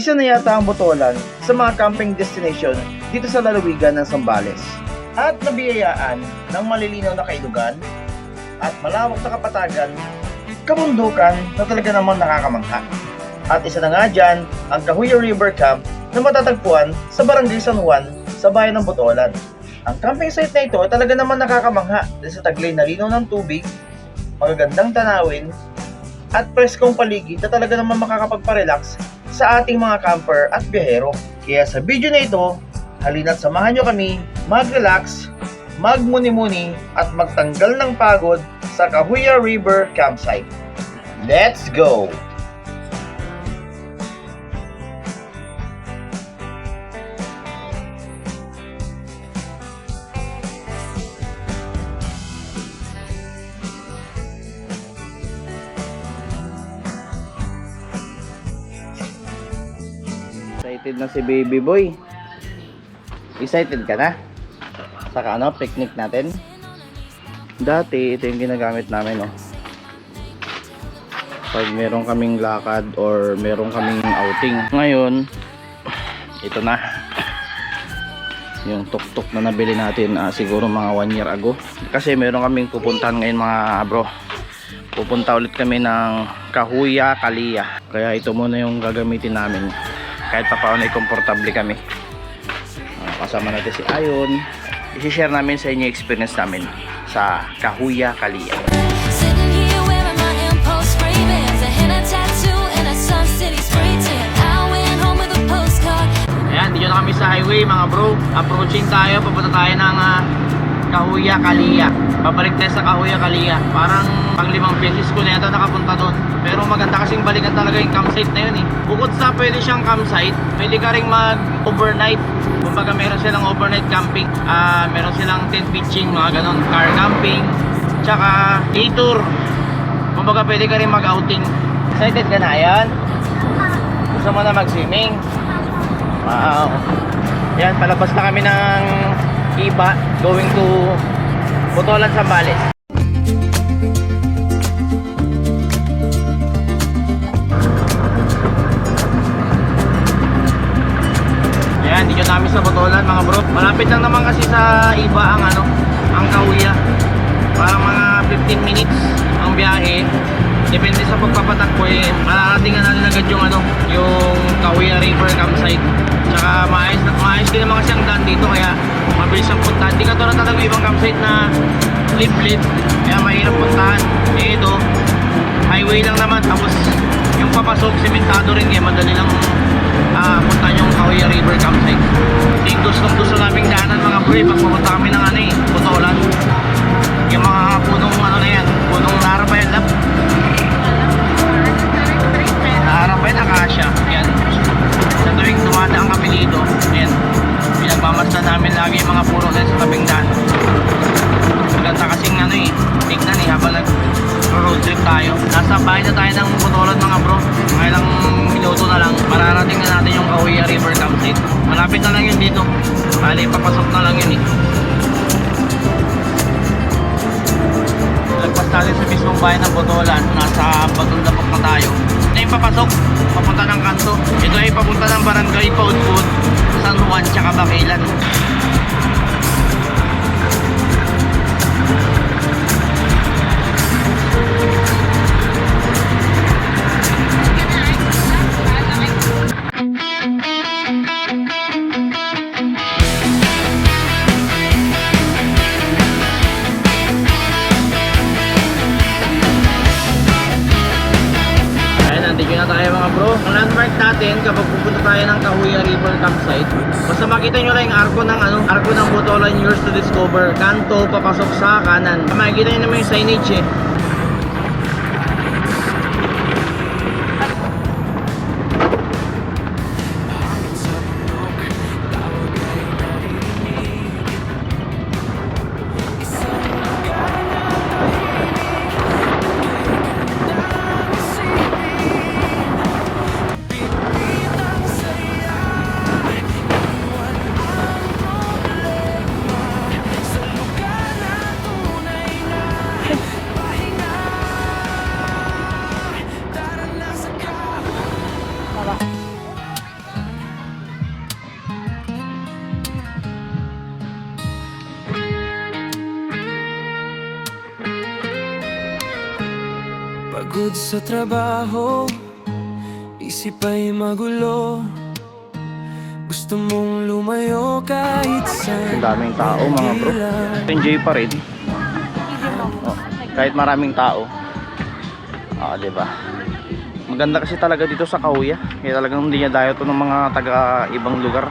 isa na yata ang Botolan sa mga camping destination dito sa lalawigan ng Zambales. At nabiyayaan ng malilinaw na kailugan at malawak na kapatagan, kabundukan na talaga namang nakakamangha. At isa na nga dyan, ang Kahuya River Camp na matatagpuan sa Barangay San Juan sa bayan ng Botolan. Ang camping site na ito ay talaga naman nakakamangha dahil sa taglay na linaw ng tubig, magagandang tanawin, at preskong paligid na talaga naman makakapagparelax sa ating mga camper at biyahero. Kaya sa video na ito, halina't samahan nyo kami mag-relax, magmuni-muni at magtanggal ng pagod sa Kahuya River Campsite. Let's go! Excited na si baby boy. Excited ka na? Saka ano, picnic natin. Dati, ito yung ginagamit namin, oh. Pag meron kaming lakad or meron kaming outing. Ngayon, ito na. Yung tuk-tuk na nabili natin siguro mga 1 year ago. Kasi meron kaming pupuntahan ngayon mga bro. Pupunta ulit kami ng Kahuya Kalia. Kaya ito muna yung gagamitin namin. Kahit pa paano ay komportable kami. Kasama natin si Ayon. I-share namin sa inyo experience namin sa Kahuya Kalia. Ayan, dito na kami sa highway mga bro. Approaching tayo, papunta tayo ng Kahuya Kalia. Babalik tayo sa Kahuya Kalia. Parang pang 5 beses ko na yata nakapunta doon. Pero maganda kasing balikan talaga yung campsite na yun eh. Bukod sa pwede siyang campsite, pwede ka rin mag-overnight. Kumbaga meron silang overnight camping, meron silang tent pitching, mga ganon, car camping, tsaka day tour. Kumbaga pwede ka rin mag-outing. Excited ka na yan? Gusto mo na mag-swimming? Wow. Yan, palabas na kami ng Iba, going to Botolan, Zambales. Ayan, dito namin sa Botolan mga bro. Malapit lang naman kasi sa Iba ang ang Kahuya. Parang mga 15 minutes ang biyahe. Depende sa pagpapatakbo eh. Malaratingan natin agad yung Kahuya River Campsite. Tsaka maayos din naman kasi ang daan dito kaya mabilis ang puntahan. Di ka to natatag yung ibang campsite na flip-flip. Kaya mahirap puntahan. Eh ito, highway lang naman. Tapos yung papasok, sementado rin kaya madali lang puntahan yung Kahuya River Campsite. Hindi gusto naming daanan mga bro. Pag pumunta kami ng Botolan. Yung mga punong na yan. Punong narabayan lap. Narabayan akasya. Yan. Sa tuwing dumadaan kami dito, ayan, pinagmamasdan namin lagi yung mga puro sa tabing daan. Maganda kasing tignan habang nag-road trip tayo. Nasa bahay na tayo ng Botolan mga bro. Mga ilang minuto na lang, mararating na natin yung Kahuya River Campsite. Malapit na lang yun dito. Bali, papasok na lang yun eh. Lagpas natin sa mismong bahay ng Botolan. Nasa Batundapok na tayo. Ito yung papasok, papunta ng kanto. Ito ay papunta ng Barangay Paudpud, San Juan, tsaka Baquilan. Nandito na tayo mga bro. Ang landmark natin kapag pupunta tayo ng Kahuya River Campsite, basta makita nyo lang yung arko ng Botolan, yours to discover. Kanto, papasok sa kanan. Makikita nyo naman yung signage eh. Pagod sa trabaho, isip ay magulo. Gusto mong lumayo kahit Ang saan. daming tao mga bro. Enjoy pa rin. Oh, kahit maraming tao. Diba? Maganda kasi talaga dito sa Kahuya. Kaya talagang hindi niya dayo to ng mga taga ibang lugar.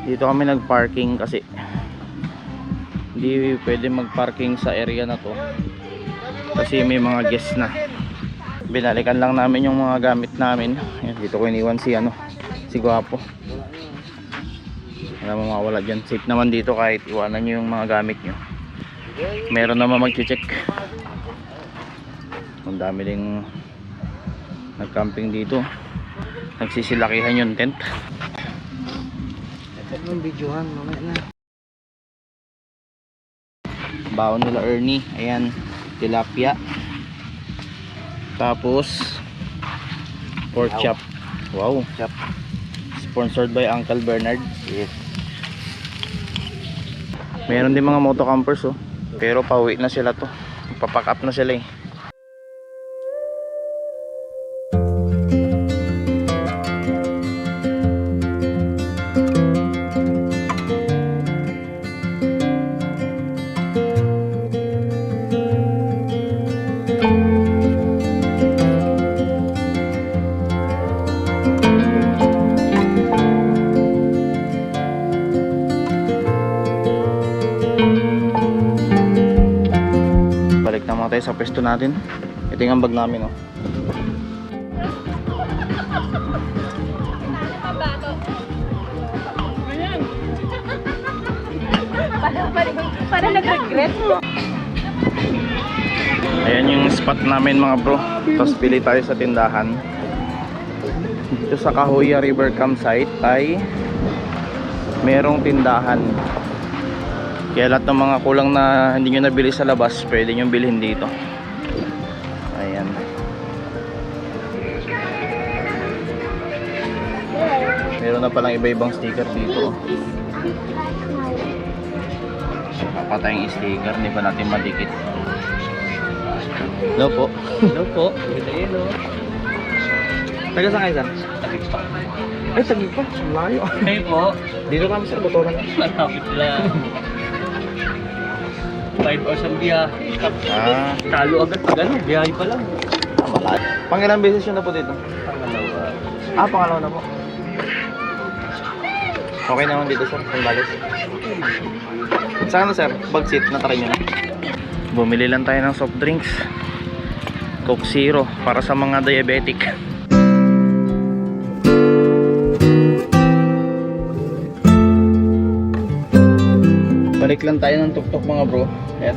Dito kami nag-parking kasi hindi pwede mag-parking sa area na to. Kasi may mga guests na. Binalikan lang namin yung mga gamit namin. Ayan, dito ko iniwan si Guapo. Wala mo mawala dyan. Safe naman dito kahit iwanan nyo yung mga gamit nyo. Meron naman mag-check. Ang dami ding nag-camping dito. Nagsisilakihan yung tent. Ito yung videohan mamaya na. Baon nila Ernie. Ayan, tilapia. Tapos pork chop. Wow, chop. Sponsored by Uncle Bernard. Yes. Meron din mga motocampers oh. Pero pauwi na sila to. Papack up na sila eh. Balik na mga tayo sa pwesto natin. Ito yung bag namin oh. Para nag-regret mo. Ayan yung spot namin mga bro. Tapos pili tayo sa tindahan. Dito sa Kahuya River Campsite ay merong tindahan. Kaya lahat ng mga kulang na hindi nyo nabili sa labas, pwede nyo bilhin dito. Ayan. Meron na palang iba-ibang sticker dito. Kapatay yung sticker, hindi pa natin madikit. Hello po. Hello po, kita yelo. Taga saan kayo, sir? Ay, tagig pa. Layo. Hey po, Dito kami sa Botolan. malapit lang. 5 hours ang biyahe. Talo agad pag ano, biyahe pa lang. Malad. Pangilang beses yun na po dito? Pangalawa. Pangalawa na po. Okay naman dito, sir. Pangbalis. Saan na, sir? Bag seat. Natry nyo na. Bumili lang tayo ng soft drinks. Coke Zero para sa mga diabetic. Balik lang tayo ng tuktok mga bro. Ayan.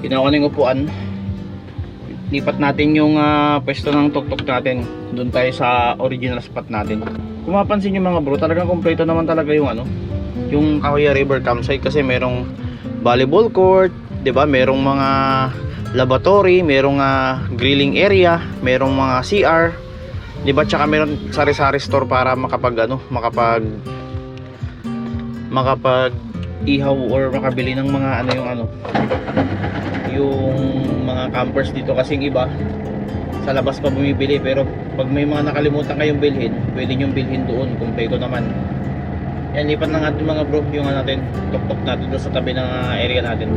Kinuha ko na yung upuan. Lipat natin yung pwesto ng tuktok natin. Doon tayo sa original spot natin. Kung mapansin nyo mga bro, talagang kompleto naman talaga yung yung Kahuya River Campsite kasi merong volleyball court, 'di ba? Merong mga laboratory, merong grilling area, merong mga CR, 'di ba? Tsaka meron sari-sari store para makapag ihaw or makabili ng mga yung mga campers dito kasi yung iba sa labas pa bumibili, pero pag may mga nakalimutan kayong bilhin, pwede nyo bilhin doon, kumpleto naman. Yan, lipat na natin mga bro yung natin, tuktok natin doon sa tabi ng area natin.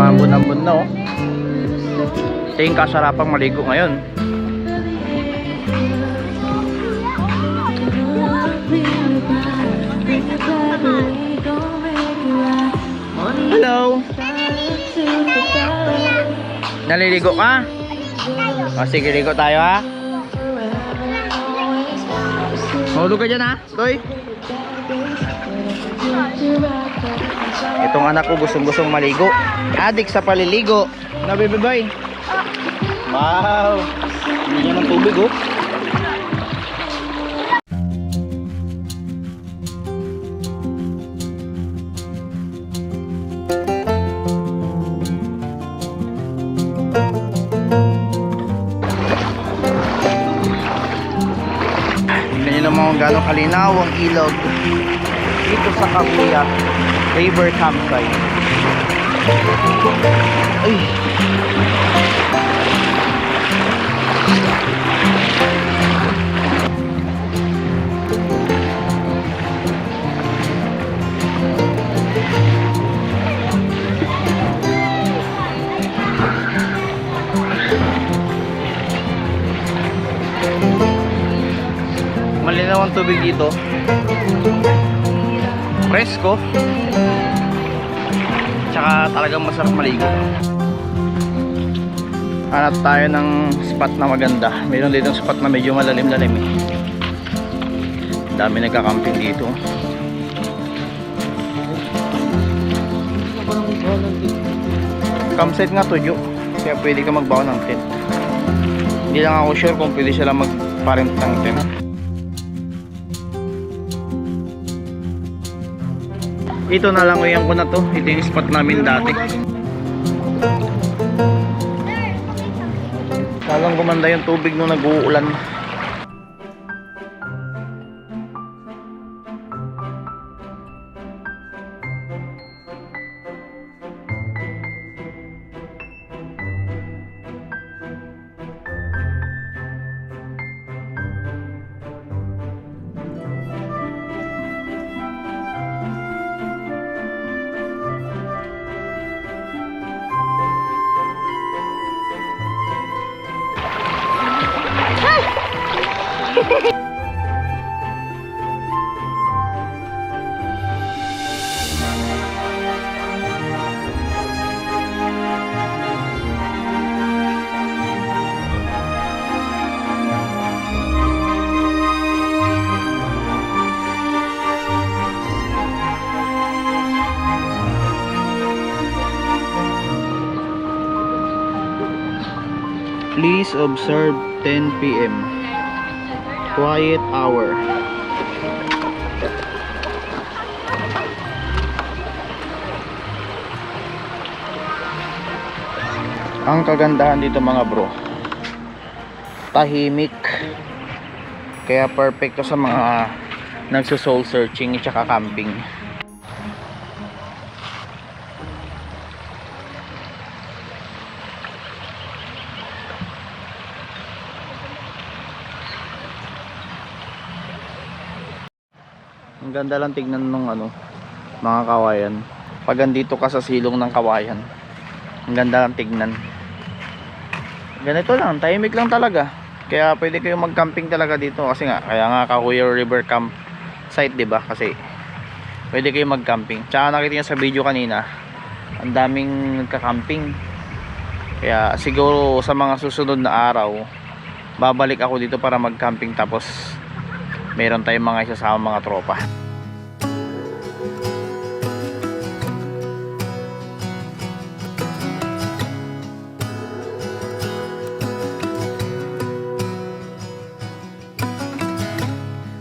Umambon-ambon na oh. Ito yung kasarapang maligo ngayon. Hello. Naliligo ka? O sige, ligo tayo ha. Mahulog ka dyan ha, Toy. Itong anak ko gustong maligo. Adik sa paliligo. Na baby boy. Wow. Hindi niya ng tubig oh. Tingnan nyo naman kung gano'ng kalinaw ang ilog dito sa Kabuya River Campsite. Ay. Malinaw ang tubig dito. Presko. Tsaka talagang masarap maligo. Hanap tayo ng spot na maganda. Mayroon dito spot na medyo malalim-lalim eh. Dami nagka-camping dito. Campsite nga to, Jo. Kaya pwede ka magbaon ng tent. Hindi lang ako sure kung pwede sila magparent ng tent. Ito na lang uyan ko na to. Ito yung spot namin dati. Talagang gumanda yung tubig nung nag-uulan. Please observe 10 PM. Quiet hour. Ang kagandahan dito mga bro, tahimik. Kaya perfect to sa mga nagso-soul searching at saka camping. Ang ganda lang tignan nung mga kawayan. Pag andito ka sa silong ng kawayan, ang ganda lang tignan. Ganito lang, tahimik lang talaga. Kaya pwede kayong mag-camping talaga dito kasi nga, kaya nga Kakuya River Camp site, 'di ba? Kasi pwede kayong mag-camping. Tsaka nakita niyo sa video kanina, ang daming nagka-camping. Kaya siguro sa mga susunod na araw, babalik ako dito para mag-camping tapos meron tayong mga isasama mga tropa.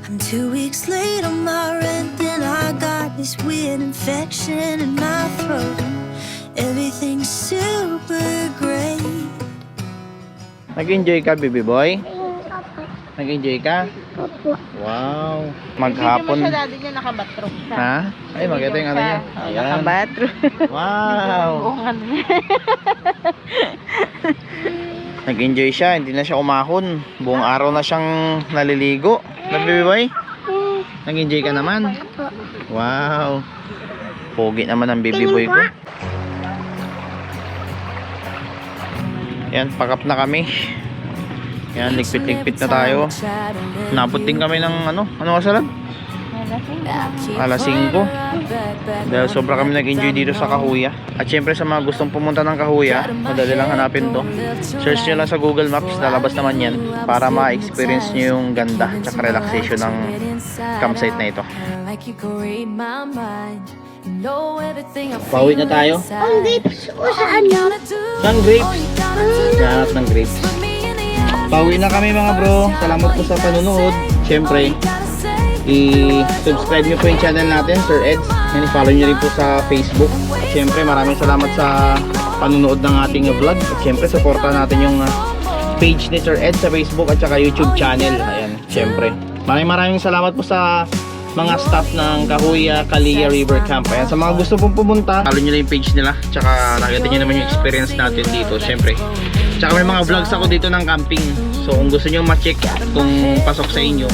I'm 2 weeks late on my rent and I got this weird infection in my throat. Everything's super great. Nag-enjoy ka, baby boy? Nag-enjoy ka? Wow. Maghapon. Hindi mo siya dati niya nakabathroom siya. Ha? Ay, maganda yung ano niya. Ayan. Nakabathroom. Wow. Buungan niya. Nag-enjoy siya. Hindi na siya umahon. Buong araw na siyang naliligo. Baby boy? Nag-enjoy ka naman? Wow. Pogi naman ang baby boy ko. Yan, pack up na kami. Yan, ligpit-ligpit na tayo. Napot din kami ng ano kasalan? Alas 5. Dahil sobra kami nag-enjoy dito sa Kahuya. At syempre sa mga gustong pumunta ng Kahuya, madali lang hanapin to. Search nyo lang sa Google Maps, lalabas naman yan para ma-experience nyo yung ganda at relaxation ng campsite na ito. Pauwi na tayo. Ang grapes o saan yun? Saan grapes? Hanap ng grapes. Pauwi na kami mga bro. Salamat po sa panunood. Syempre, i-subscribe nyo po yung channel natin, Sir Eds. And i-follow nyo rin po sa Facebook. At syempre, maraming salamat sa panunood ng ating vlog. At syempre, supportan natin yung page ni Sir Eds sa Facebook at saka YouTube channel. Ayan, syempre. Maraming salamat po sa mga staff ng Kahuya Kalia River Camp. Ayan, sa mga gusto pong pumunta, follow nyo lang yung page nila. Tsaka nakita nyo naman yung experience natin dito, syempre. Tsaka may mga vlogs ako dito ng camping. So kung gusto nyo ma-check kung pasok sa inyo,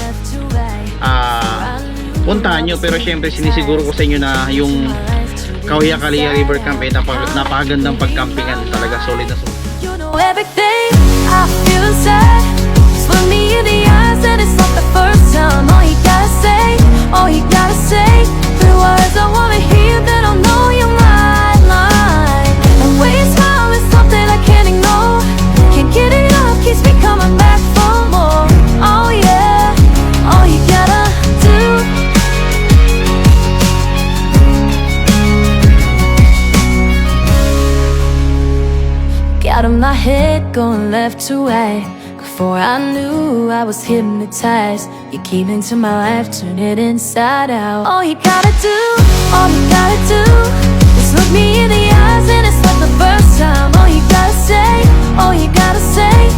puntahan nyo. Pero syempre sinisiguro ko sa inyo na yung Kahuya Kalia River Camp ay napakagandang pagcampingan. Talaga solid na solid. You know everything I feel inside. Just look me in the eyes and it's not the first time. All you gotta say, the words I wanna hear, then I'll know you're mine. And when you smile, it's something I can't ignore. Can't get enough, keeps me coming back for more. Oh yeah, all you gotta do. Got in my head going left to right. Before I knew I was hypnotized. You came into my life, turn it inside out. All you gotta do is look me in the eyes and it's like the first time. All you gotta say